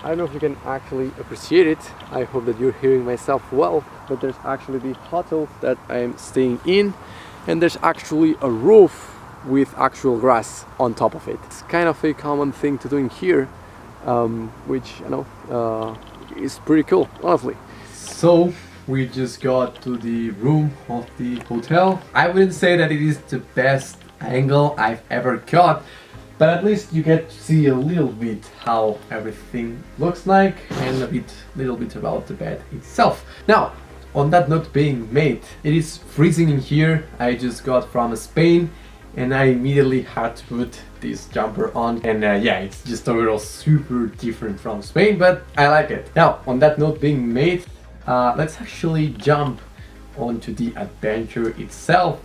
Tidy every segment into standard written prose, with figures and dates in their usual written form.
I don't know if you can actually appreciate it. I hope that you're hearing myself well, but there's actually the hotel that I'm staying in, and there's actually a roof with actual grass on top of it. It's kind of a common thing to do in here, which is pretty cool, honestly. So we just got to the room of the hotel. I wouldn't say that it is the best angle I've ever got, but at least you get to see a little bit how everything looks like and a little bit about the bed itself. Now, on that note being made, it is freezing in here. I just got from Spain and I immediately had to put this jumper on, and yeah, it's just overall super different from Spain, but I like it. Now, on that note being made, let's actually jump onto the adventure itself.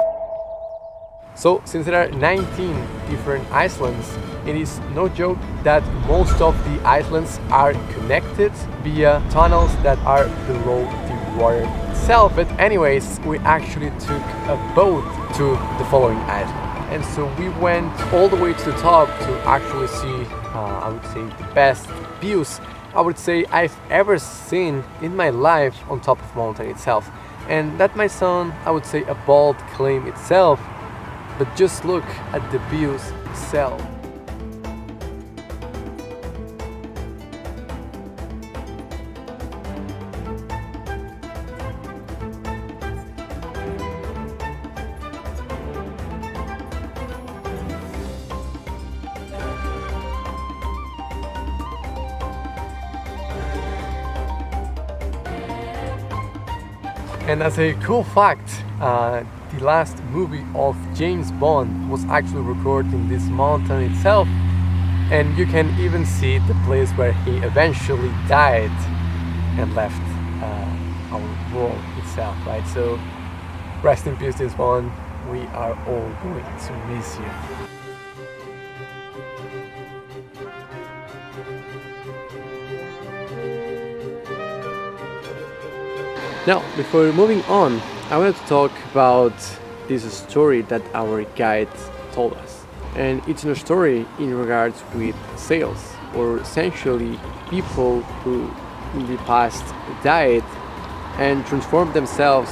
So, since there are 19 different islands, it is no joke that most of the islands are connected via tunnels that are below the water itself. But anyways, we actually took a boat to the following island. And so we went all the way to the top to actually see, I would say, the best views I would say I've ever seen in my life on top of mountain itself. And that might sound, I would say, a bold claim itself, but just look at the views itself. And as a cool fact, the last movie of James Bond was actually recorded in this mountain itself, and you can even see the place where he eventually died and left our world itself, right? So rest in peace, James Bond. We are all going to miss you. Now, before moving on, I wanted to talk about this story that our guide told us. And it's a story in regards with sales, or essentially people who in the past died and transformed themselves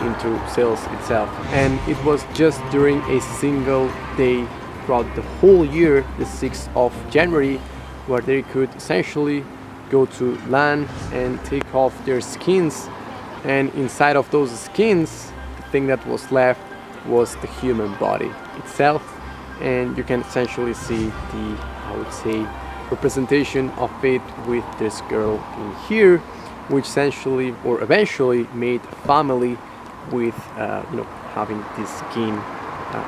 into sales itself. And it was just during a single day throughout the whole year, the 6th of January, where they could essentially go to land and take off their skins. And inside of those skins, the thing that was left was the human body itself. And you can essentially see the, I would say, representation of it with this girl in here, which essentially or eventually made a family with, having this skin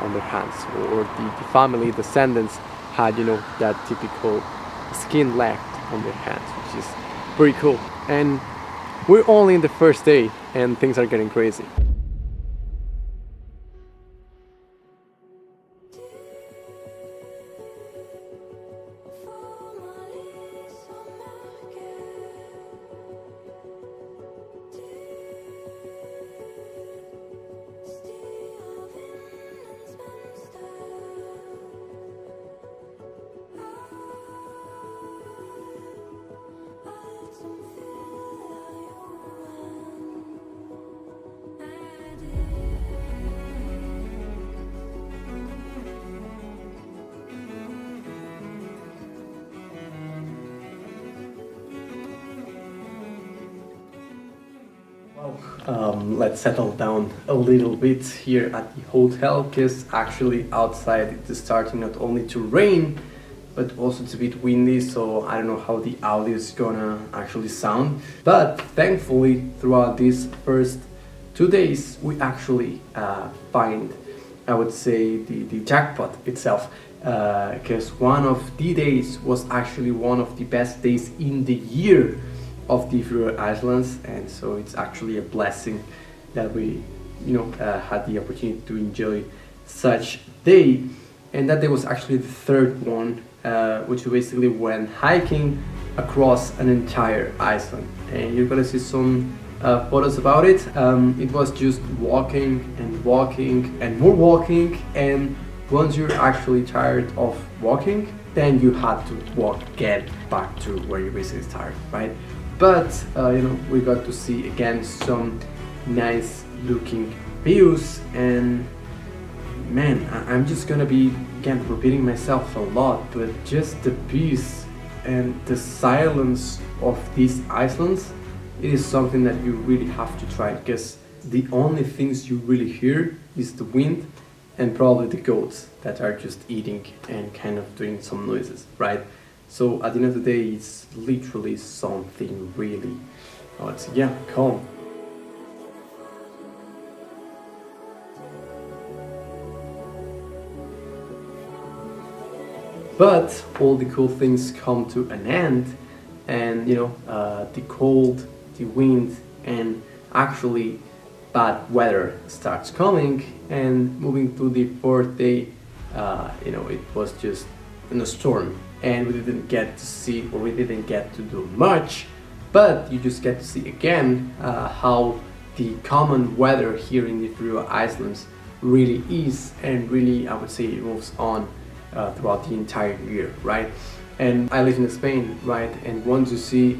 on their hands, or the family descendants had, that typical skin left on their hands, which is pretty cool. And we're only in the first day and things are getting crazy. Let's settle down a little bit here at the hotel, because actually outside it is starting not only to rain but also it's a bit windy, so I don't know how the audio is gonna actually sound. But thankfully throughout these first 2 days we actually find, I would say, the jackpot itself, because one of the days was actually one of the best days in the year of the Faroe Islands, and so it's actually a blessing that we had the opportunity to enjoy such day. And that day was actually the third one, which we basically went hiking across an entire Iceland, and you're gonna see some photos about it. It was just walking and walking and more walking, and once you're actually tired of walking, then you had to walk again back to where you basically started, right? But we got to see again some nice looking views, and man, I'm just gonna be again repeating myself a lot, but just the peace and the silence of these islands, it is something that you really have to try, because the only things you really hear is the wind and probably the goats that are just eating and kind of doing some noises, right? So at the end of the day, it's literally something really, calm. But all the cool things come to an end, and the cold, the wind, and actually bad weather starts coming. And moving to the fourth day, it was just in a storm, and we didn't get to see, or we didn't get to do much. But you just get to see again how the common weather here in the Faroe Islands really is, and really, I would say, it moves on throughout the entire year, right? And I live in Spain, right? And once you see,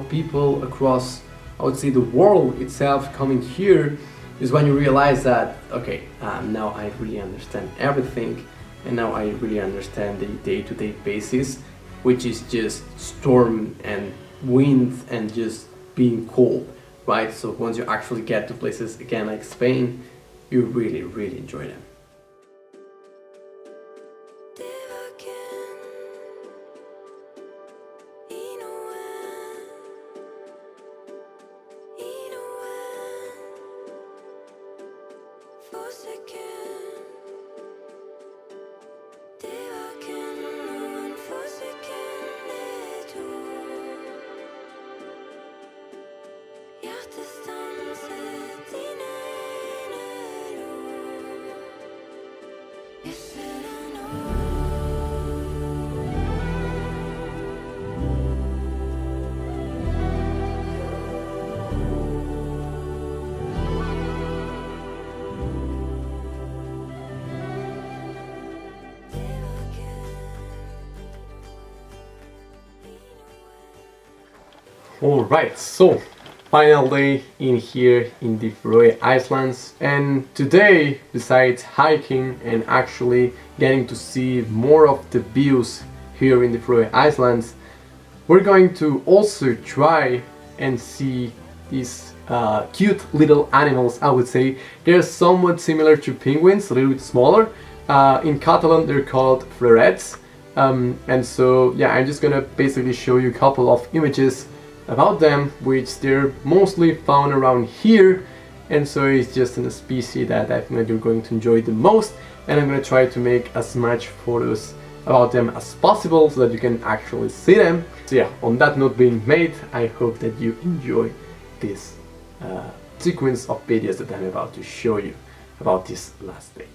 people across, I would say, the world itself coming here, is when you realize that, okay, now I really understand everything, and now I really understand the day-to-day basis, which is just storm and wind and just being cold, right? So once you actually get to places again like Spain, you really, really enjoy them. Alright, so final day in here in the Faroe Islands, and today, besides hiking and actually getting to see more of the views here in the Faroe Islands, we're going to also try and see these cute little animals. I would say they're somewhat similar to penguins, a little bit smaller. In Catalan they're called florets, and so yeah, I'm just gonna basically show you a couple of images about them, which they're mostly found around here, and so it's just a species that I think that you're going to enjoy the most, and I'm going to try to make as much photos about them as possible so that you can actually see them. So yeah, on that note being made, I hope that you enjoy this sequence of videos that I'm about to show you about this last day.